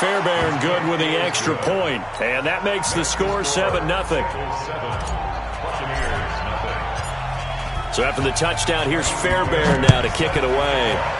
Fairbairn good with the extra point. And that makes the score 7-0. So after the touchdown, here's Fairbairn now to kick it away.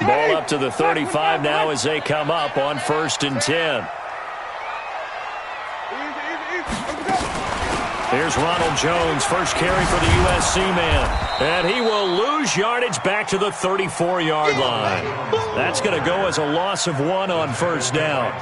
Ball up to the 35 now as they come up on 1st and 10. Here's Ronald Jones, first carry for the USC man. And he will lose yardage back to the 34-yard line. That's going to go as a loss of 1 on 1st down.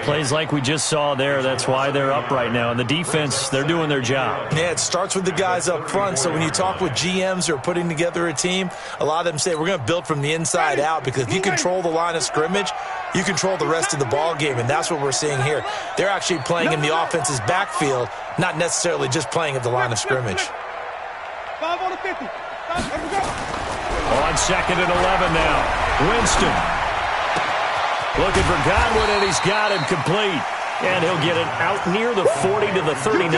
Plays like we just saw there. That's why they're up right now. And the defense, they're doing their job. Yeah, it starts with the guys up front. So when you talk with GMs who are putting together a team, a lot of them say we're going to build from the inside out, because if you control the line of scrimmage, you control the rest of the ball game, and that's what we're seeing here. They're actually playing in the offense's backfield, not necessarily just playing at the line of scrimmage. 5 on the 50. On 2nd and 11 now. Winston looking for Godwin, and he's got him complete. And he'll get it out near the 40 to the 39.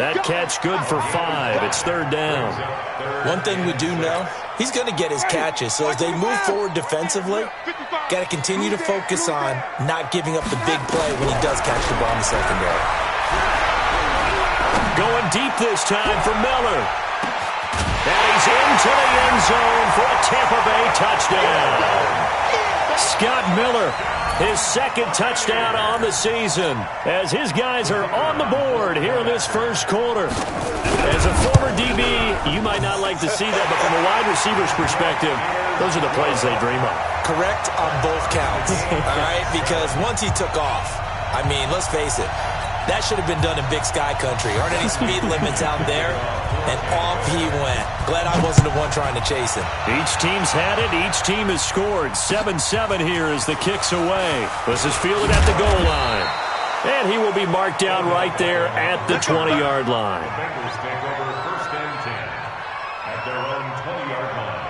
That catch good for 5. It's 3rd down. One thing we do know, he's going to get his catches. So as they move forward defensively, got to continue to focus on not giving up the big play when he does catch the ball in the secondary. Going deep this time for Miller. And he's into the end zone for a Tampa Bay touchdown. Scott Miller, his 2nd touchdown on the season, as his guys are on the board here in this 1st quarter. As a former DB, you might not like to see that, but from a wide receiver's perspective, those are the plays they dream of. Correct on both counts, all right? Because once he took off, I mean, let's face it, that should have been done in Big Sky Country. Aren't any speed limits out there? And off he went. Glad I wasn't the one trying to chase him. Each team's had it. Each team has scored. 7-7 here as the kick's away. This is fielded at the goal line. And he will be marked down right there at the 20-yard line. The Bengals take over 1st and 10 at their own 20-yard line.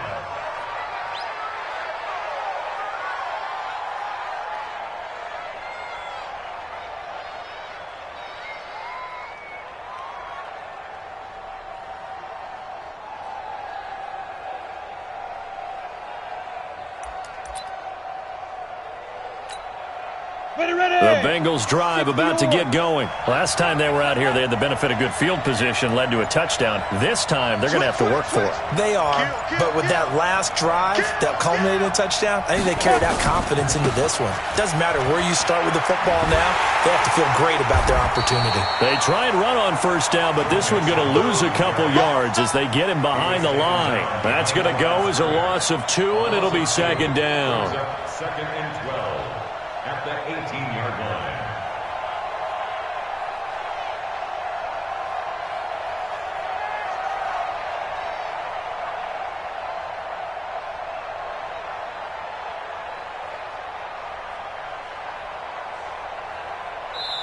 The Bengals drive about to get going. Last time they were out here, they had the benefit of good field position, led to a touchdown. This time, they're going to have to work for it. They are, but with that last drive that culminated in a touchdown, I think they carried that confidence into this one. Doesn't matter where you start with the football now, they have to feel great about their opportunity. They try and run on 1st down, but this one's going to lose a couple yards as they get him behind the line. That's going to go as a loss of 2, and it'll be 2nd down. 2nd and 12 at the 18-yard line.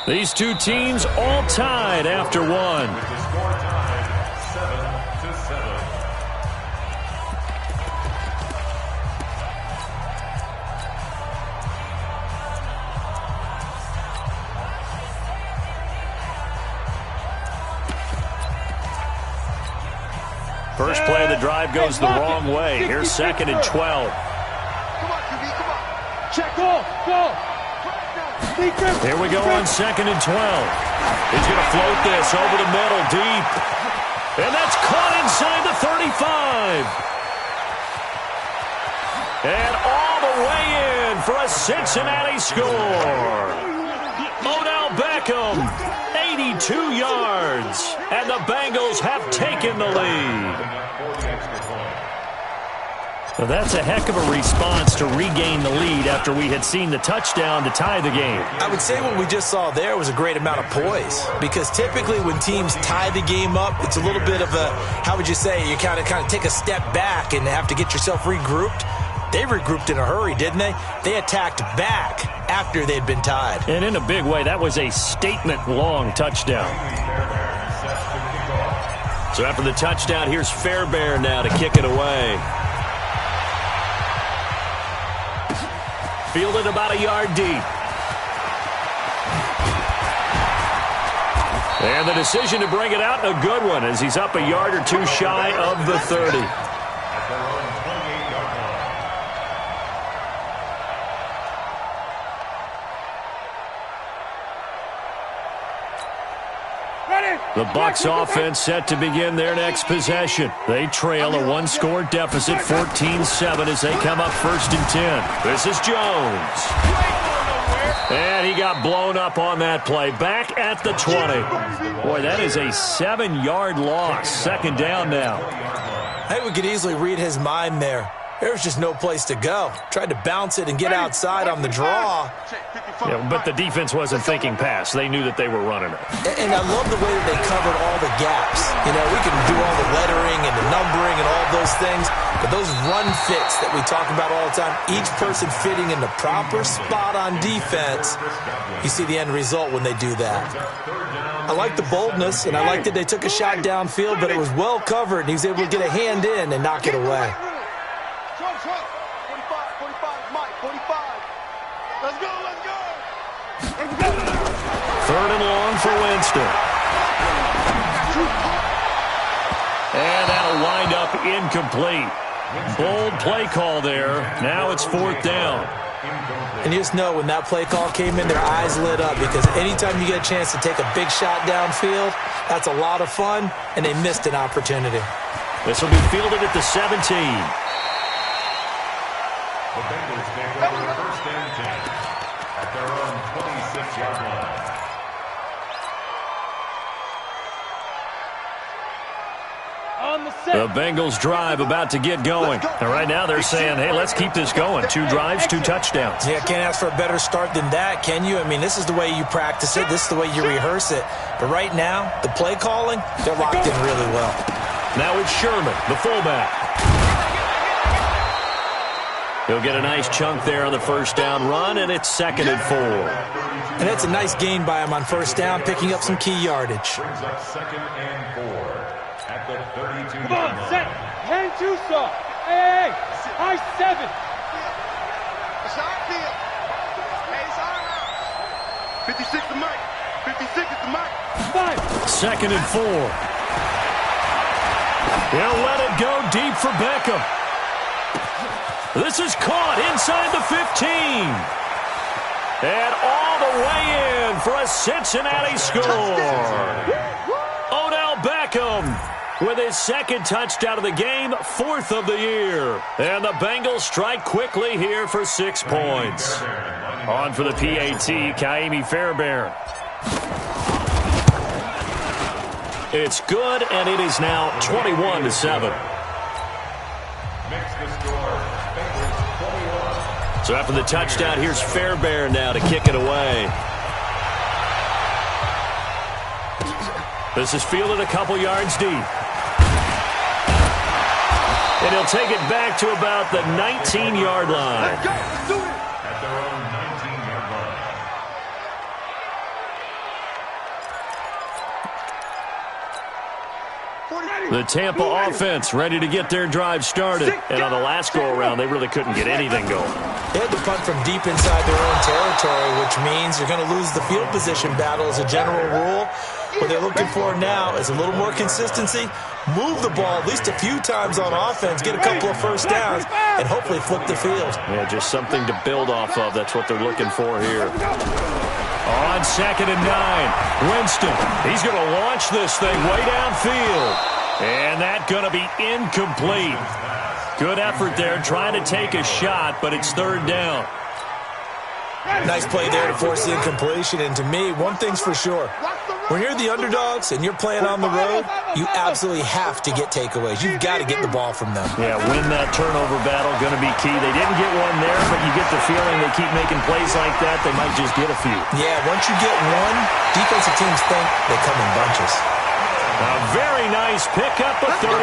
These two teams all tied after 1. With the score tied 7-7. First play of the drive goes the wrong way. Here's 2nd and 12. Come on, QB, come on. Check off, go. Here we go on 2nd and 12. He's going to float this over the middle deep. And that's caught inside the 35. And all the way in for a Cincinnati score. Odell Beckham, 82 yards. And the Bengals have taken the lead. Well, that's a heck of a response to regain the lead after we had seen the touchdown to tie the game. I would say what we just saw there was a great amount of poise, because typically when teams tie the game up, it's a little bit of a, how would you say, you kind of take a step back and have to get yourself regrouped. They regrouped in a hurry, didn't they? They attacked back after they'd been tied. And in a big way, that was a statement-long touchdown. So after the touchdown, here's Fairbairn now to kick it away. Fielded about a yard deep. And the decision to bring it out, a good one, as he's up a yard or two shy of the 30. The Bucs offense set to begin their next possession. They trail a one-score deficit, 14-7, as they come up 1st and 10. This is Jones. And he got blown up on that play. Back at the 20. Boy, that is a 7-yard loss. 2nd down now. I think we could easily read his mind there. There was just no place to go. Tried to bounce it and get outside on the draw. Yeah, but the defense wasn't thinking pass. They knew that they were running it. And I love the way that they covered all the gaps. You know, we can do all the lettering and the numbering and all those things, but those run fits that we talk about all the time, each person fitting in the proper spot on defense, you see the end result when they do that. I like the boldness, and I like that they took a shot downfield, but it was well covered, and he was able to get a hand in and knock it away. 3rd and long for Winston. And that'll wind up incomplete. Bold play call there. Now it's 4th down. And you just know when that play call came in, their eyes lit up, because anytime you get a chance to take a big shot downfield, that's a lot of fun, and they missed an opportunity. This will be fielded at the 17. The Bengals take over 1st and 10 at their own 26-yard line. The Bengals drive about to get going. And right now they're saying, hey, let's keep this going. 2 drives, 2 touchdowns. Yeah, can't ask for a better start than that, can you? I mean, this is the way you practice it. This is the way you rehearse it. But right now, the play calling, they're locked in really well. Now it's Sherman, the fullback. He'll get a nice chunk there on the 1st down run, and it's 2nd and 4. And that's a nice gain by him on 1st down, picking up some key yardage. Brings up 2nd and 4 at the 32-yard line. Come on, set. Hand 2 saw. Hey, high 7. It's our field. Hey, it's our house. 56 to Mike. 56 is the Mike. 5. 2nd and 4. He'll let it go deep for Beckham. This is caught inside the 15. And all the way in for a Cincinnati score. Odell Beckham with his 2nd touchdown of the game, 4th of the year. And the Bengals strike quickly here for 6 points. On for the PAT, Kaimi Fairbairn. It's good, and it is now 21-7. Makes the score. Bengals 21. So after the touchdown, here's Fairbairn now to kick it away. This is fielded a couple yards deep. And he'll take it back to about the 19-yard line. At their own 19-yard line. The Tampa offense ready to get their drive started. And on the last go-around, they really couldn't get anything going. They had to punt from deep inside their own territory, which means you're going to lose the field position battle as a general rule. What they're looking for now is a little more consistency, move the ball at least a few times on offense, get a couple of 1st downs, and hopefully flip the field. Yeah, just something to build off of. That's what they're looking for here. On 2nd and 9, Winston. He's going to launch this thing way downfield. And that's going to be incomplete. Good effort there trying to take a shot, but it's 3rd down. Nice play there to force the incompletion. And to me, one thing's for sure. When you're the underdogs and you're playing on the road, you absolutely have to get takeaways. You've got to get the ball from them. Yeah, win that turnover battle, going to be key. They didn't get one there, but you get the feeling they keep making plays like that, they might just get a few. Yeah, once you get one, defensive teams think they come in bunches. A very nice pickup of 33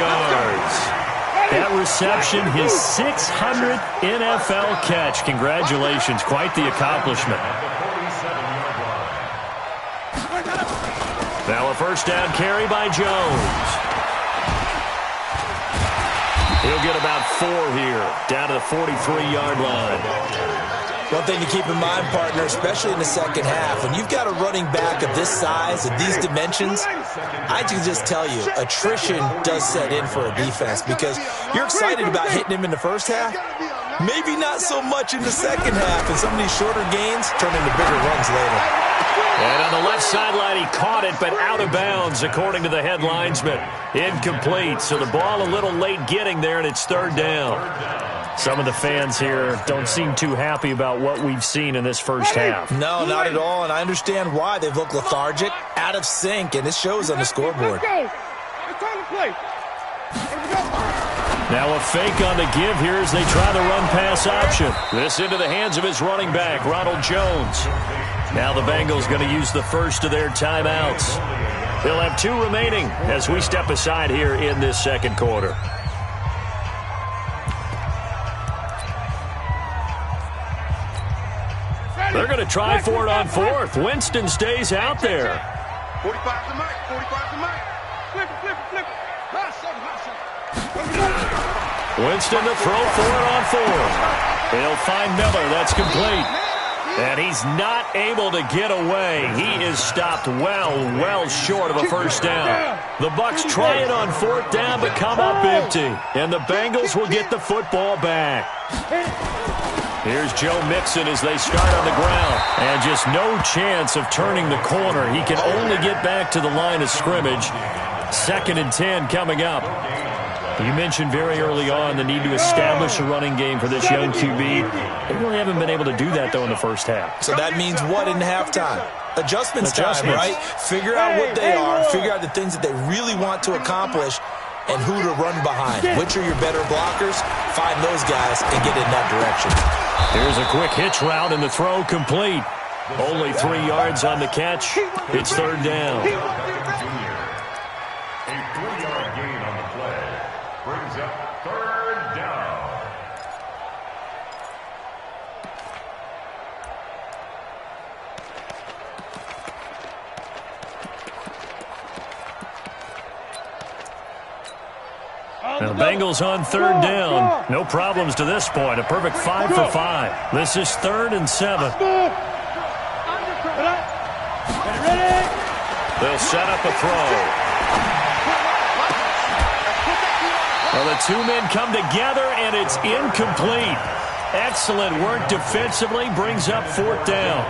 yards. That reception, his 600th NFL catch. Congratulations, quite the accomplishment. Now a first down carry by Jones. He'll get about 4 here, down to the 43-yard line. One thing to keep in mind, partner, especially in the second half, when you've got a running back of this size, of these dimensions, I can just tell you, attrition does set in for a defense because you're excited about hitting him in the first half, maybe not so much in the second half, and some of these shorter gains turn into bigger runs later. And on the left sideline, he caught it, but out of bounds, according to the head linesman. Incomplete, so the ball a little late getting there, and it's third down. Some of the fans here don't seem too happy about what we've seen in this first half. No, not at all, and I understand why. They've looked lethargic, out of sync, and it shows on the scoreboard. Now a fake on the give here as they try the run-pass option. This into the hands of his running back, Ronald Jones. Now the Bengals going to use the first of their timeouts. They'll have 2 remaining as we step aside here in this second quarter. They're going to try for it on 4th. Winston stays out there. 45 to Mike. 45 to Mike. Flip it. Winston to throw for it on 4th. He'll find Miller. That's complete. And he's not able to get away. He is stopped well short of a first down. The Bucs try it on 4th down, but come up empty. And the Bengals will get the football back. Here's Joe Mixon as they start on the ground. And just no chance of turning the corner. He can only get back to the line of scrimmage. 2nd and 10 coming up. You mentioned very early on the need to establish a running game for this young QB. They really haven't been able to do that, though, in the first half. So that means what in halftime? Adjustments time, right? Figure out what they are, figure out the things that they really want to accomplish, and who to run behind. Which are your better blockers? Find those guys and get in that direction. Here's a quick hitch route, and the throw complete. Only 3 yards on the catch. It's third down. A 3-yard gain on the play brings up third down. The Bengals on third down. No problems to this point. A perfect 5 for 5. This is 3rd and 7. They'll set up a throw. Well, the 2 men come together, and it's incomplete. Excellent work defensively. Brings up 4th down.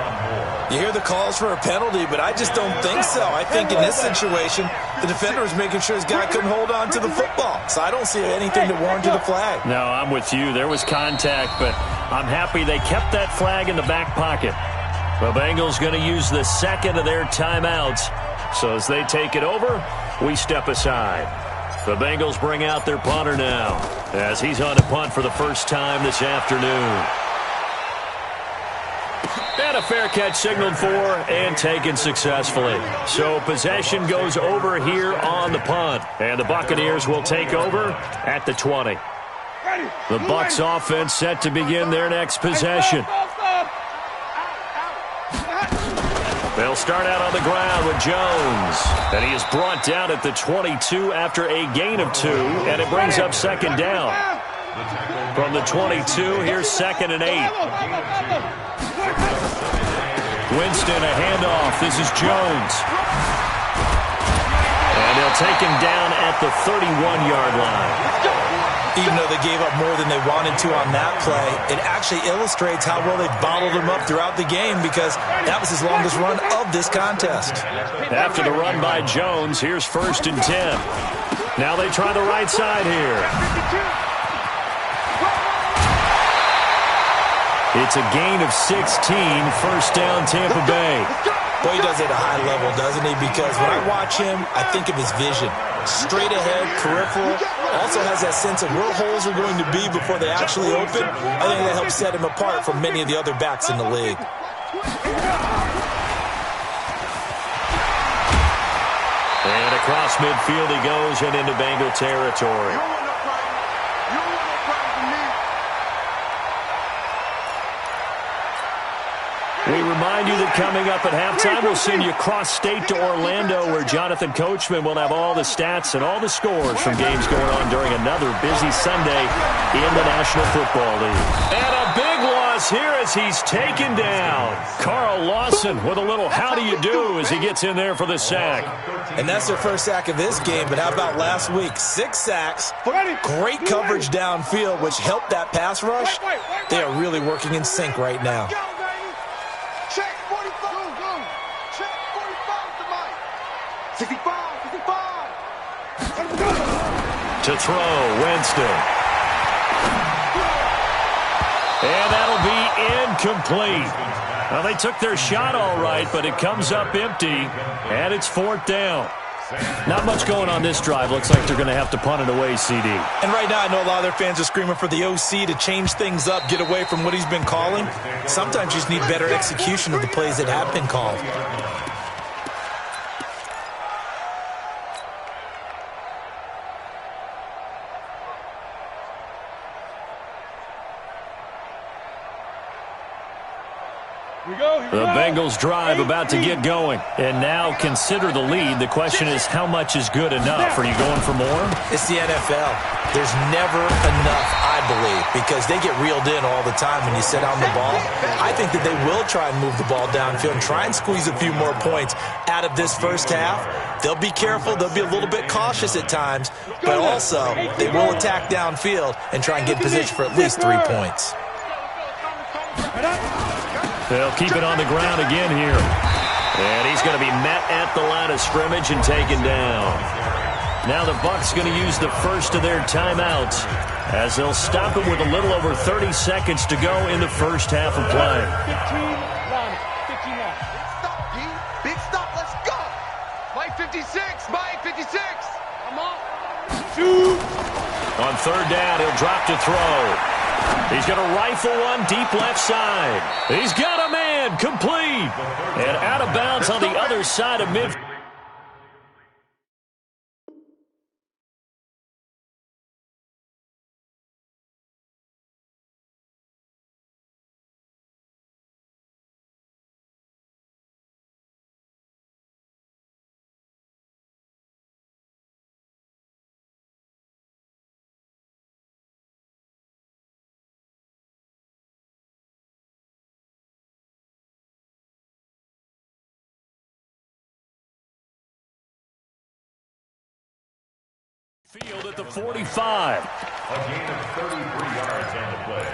You hear the calls for a penalty, but I just don't think so. I think in this situation, the defender was making sure his guy couldn't hold on to the football. So I don't see anything to warrant the flag. No, I'm with you. There was contact, but I'm happy they kept that flag in the back pocket. The Bengals going to use the 2nd of their timeouts. So as they take it over, we step aside. The Bengals bring out their punter now as he's on to punt for the first time this afternoon. And a fair catch signaled for and taken successfully. So possession goes over here on the punt. And the Buccaneers will take over at the 20. The Bucs offense set to begin their next possession. They'll start out on the ground with Jones. And he is brought down at the 22 after a gain of 2. And it brings up 2nd down. From the 22, here's 2nd and 8. Winston, a handoff. This is Jones. And they'll take him down at the 31-yard line. Even though they gave up more than they wanted to on that play, it actually illustrates how well they bottled him up throughout the game because that was his longest run of this contest. After the run by Jones, here's 1st and 10. Now they try the right side here. It's a gain of 16, first down Tampa Bay. Boy, he does it at a high level, doesn't he? Because when I watch him, I think of his vision. Straight ahead, peripheral. Also has that sense of where holes are going to be before they actually open. I think that helps set him apart from many of the other backs in the league. And across midfield he goes and into Bengal territory. We remind you that coming up at halftime, we'll send you cross-state to Orlando, where Jonathan Coachman will have all the stats and all the scores from games going on during another busy Sunday in the National Football League. And a big loss here as he's taken down. Carl Lawson with a little how do you do as he gets in there for the sack. And that's their first sack of this game, but how about last week? 6 sacks, great coverage downfield, which helped that pass rush. They are really working in sync right now. Check 45. Go. Check 45 to Mike. 65. To throw, Winston. And that'll be incomplete. Well, they took their shot all right, but it comes up empty, and it's 4th down. Not much going on this drive. Looks like they're going to have to punt it away, CD. And right now, I know a lot of their fans are screaming for the OC to change things up, get away from what he's been calling. Sometimes you just need better execution of the plays that have been called. The Bengals drive about to get going. And now consider the lead. The question is, how much is good enough? Are you going for more? It's the NFL. There's never enough, I believe, because they get reeled in all the time when you sit on the ball. I think that they will try and move the ball downfield and try and squeeze a few more points out of this first half. They'll be careful. They'll be a little bit cautious at times, but also they will attack downfield and try and get position for at least 3 points. They'll keep it on the ground again here. And he's going to be met at the line of scrimmage and taken down. Now the Bucs going to use the first of their timeouts as they'll stop it with a little over 30 seconds to go in the first half of play. 15 left. Big stop, let's go. Mike 56, Mike 56. I'm on. 2. On 3rd down, he'll drop to throw. He's going to rifle one deep left side. He's got a man, complete. And out of bounds on the other side of midfield. Field at the 45. A gain of 33 yards on the play.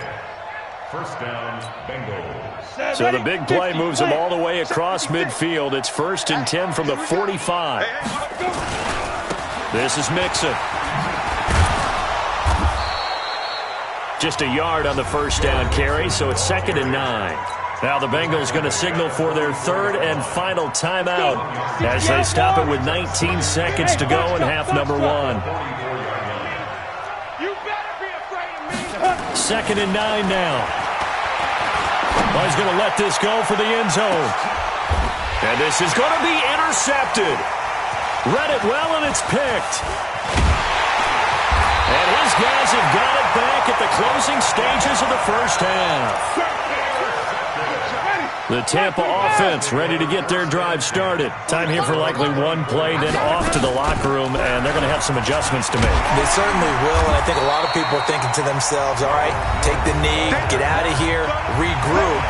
First down, Bengals. So the big play moves them all the way across midfield. It's 1st and 10 from the 45. This is Mixon. Just a yard on the first down carry, so it's 2nd and 9. Now the Bengals going to signal for their 3rd and final timeout as they stop it with 19 seconds to go in half number 1. You better be afraid of me. 2nd and 9 now. Well, he's going to let this go for the end zone. And this is going to be intercepted. Read it well, and it's picked. And his guys have got it back at the closing stages of the first half. The Tampa offense ready to get their drive started. Time here for likely one play, then off to the locker room, and they're going to have some adjustments to make. They certainly will, and I think a lot of people are thinking to themselves, all right, take the knee, get out of here, regroup.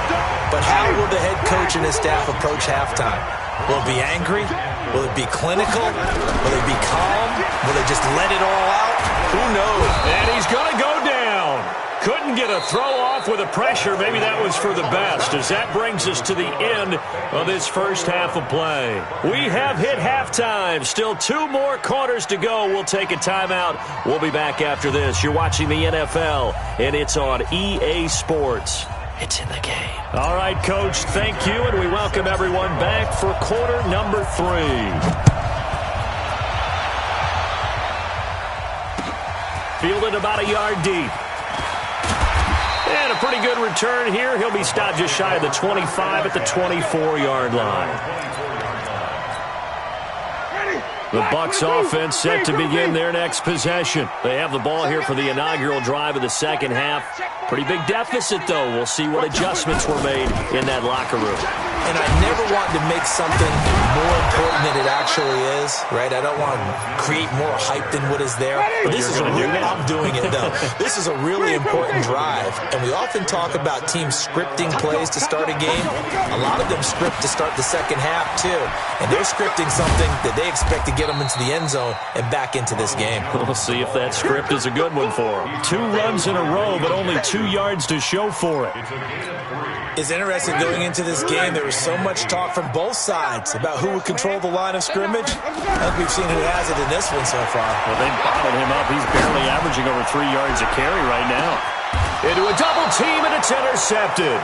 But how will the head coach and his staff approach halftime? Will it be angry? Will it be clinical? Will it be calm? Will they just let it all out? Who knows? And he's going to go down. Couldn't get a throw off with the pressure. Maybe that was for the best, as that brings us to the end of this first half of play. We have hit halftime. Still 2 more quarters to go. We'll take a timeout. We'll be back after this. You're watching the NFL, and it's on EA Sports. It's in the game. All right, Coach, thank you, and we welcome everyone back for quarter number 3. Fielded about a yard deep. And a pretty good return here. He'll be stopped just shy of the 25 at the 24-yard line. The Bucs offense set to begin their next possession. They have the ball here for the inaugural drive of the second half. Pretty big deficit, though. We'll see what adjustments were made in that locker room. And I never want to make something more important than it actually is, right? I don't want to create more hype than what is there. But this is I'm doing it, though. This is a really important drive. And we often talk about teams scripting plays to start a game. A lot of them script to start the second half, too. And they're scripting something that they expect to get them into the end zone and back into this game. We'll see if that script is a good one for them. 2 runs in a row, but only 2 yards to show for it. It's interesting going into this game. There was so much talk from both sides about who would control the line of scrimmage. I think we've seen who has it in this one so far. Well, they bottled him up. He's barely averaging over 3 yards a carry right now. Into a double team, and it's intercepted.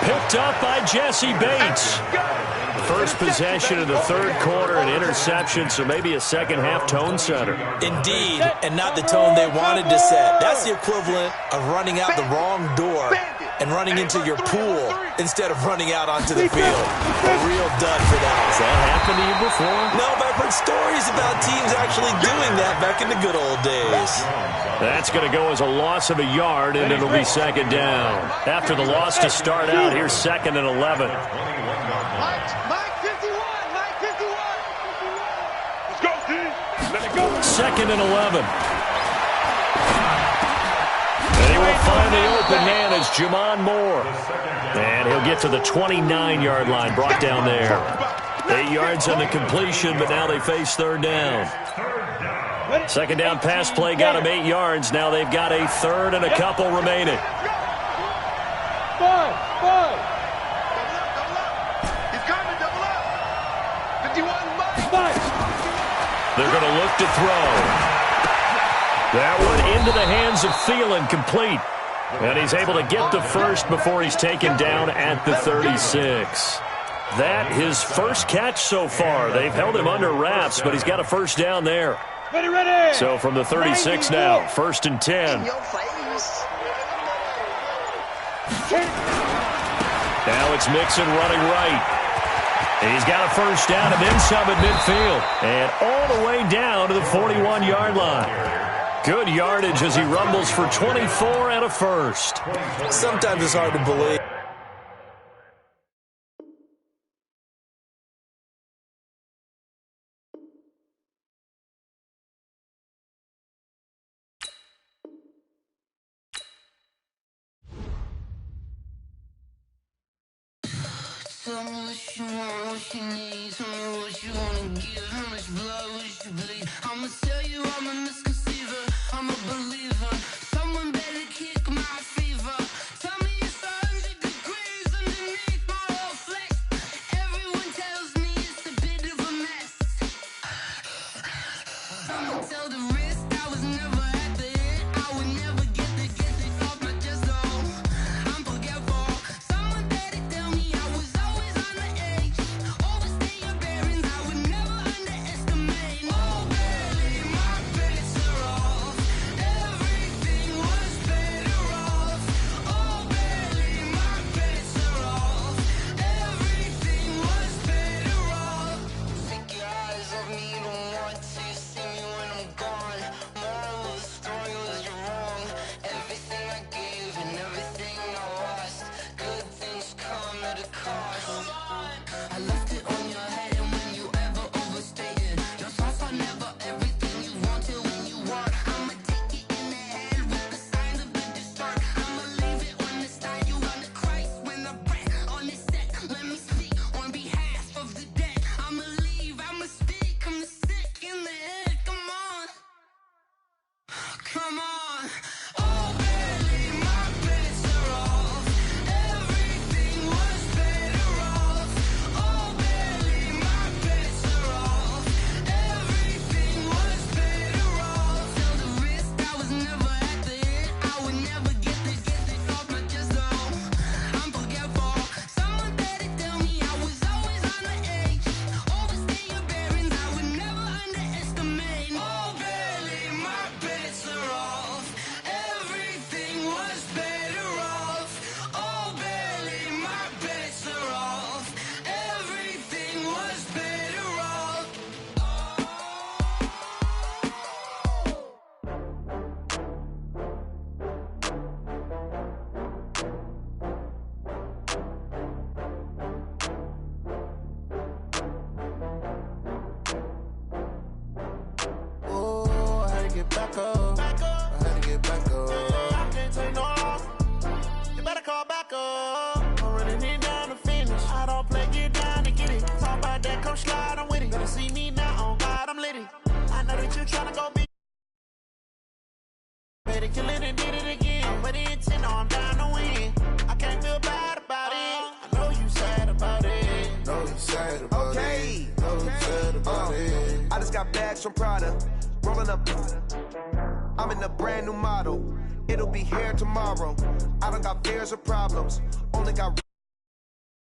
Picked up by Jesse Bates. First possession of the third quarter, an interception, so maybe a second-half tone setter. Indeed, and not the tone they wanted to set. That's the equivalent of running out the wrong door and running into your pool instead of running out onto the field. A real dud for that. Has that happened to you before? No, but I've heard stories about teams actually doing that back in the good old days. That's going to go as a loss of a yard, and it'll be second down. After the loss to start out, here's 2nd and 11. Second and 11. And he will find the open man as Jamon Moore. And he'll get to the 29-yard line, brought down there. 8 yards on the completion, but now they face third down. Second down pass play got him 8 yards. Now they've got a third and a couple remaining. They're going to look to throw. That one into the hands of Thielen, complete. And he's able to get the first before he's taken down at the 36. That his first catch so far. They've held him under wraps, but he's got a first down there. So from the 36 now, 1st and 10. Now it's Mixon running right. He's got a first down and then some at midfield. And all the way down to the 41-yard line. Good yardage as he rumbles for 24 and a first. Sometimes it's hard to believe. Tell me what you want, what you need. Tell me what you wanna give. How much blood would you bleed? I'ma tell you I'm a misconceiver. I'm a believer. Someone better kick my fever. Tell me it's 100 degrees underneath my whole flesh. Everyone tells me it's a bit of a mess. I'ma tell the risk I was never at the end. I would never get it off my chest though. I'm forgetful. Someone better tell me I was always on the edge. Overstay your bearings, I would never underestimate. Oh baby, my bets are off. Everything was better off. Oh baby, my bets are off. Everything was better off. Take your eyes off me, don't want to see me when I'm gone. Moral of the story was you're wrong. Everything I gave and everything I lost. Good things come at a cost. I left it on your head, and when you ever overstated your thoughts are never everything you wanted when you want. I'ma take it in the head with the signs of the distort. I'ma leave it on the side. You on the Christ when I breath on this set. Let me speak on behalf of the dead. I'ma leave, I'ma speak. I'm the sick in the head. Come on, come on. Oh baby, my bets are off. Everything was better off. Oh baby, my bets are off. Everything was better off. Till the risk I was never at the end. I would never get it off my chest though. back up. I had to get back up. I can't take no loss. You better call back up. I'm running it down to finish. I don't play, get down to get it. Talk about that, come slide, I'm with it. Better see me now, on God, I'm litty. I know that you tryna go be. Better kill it and did it again. I'm with the intent, no, I'm down to win. I can't feel bad about it. I know you sad about it. Know you sad about it. Know you sad about it. I just got bags from Prada. Rolling up. I'm in a brand new model. It'll be here tomorrow. I don't got fears or problems. Only got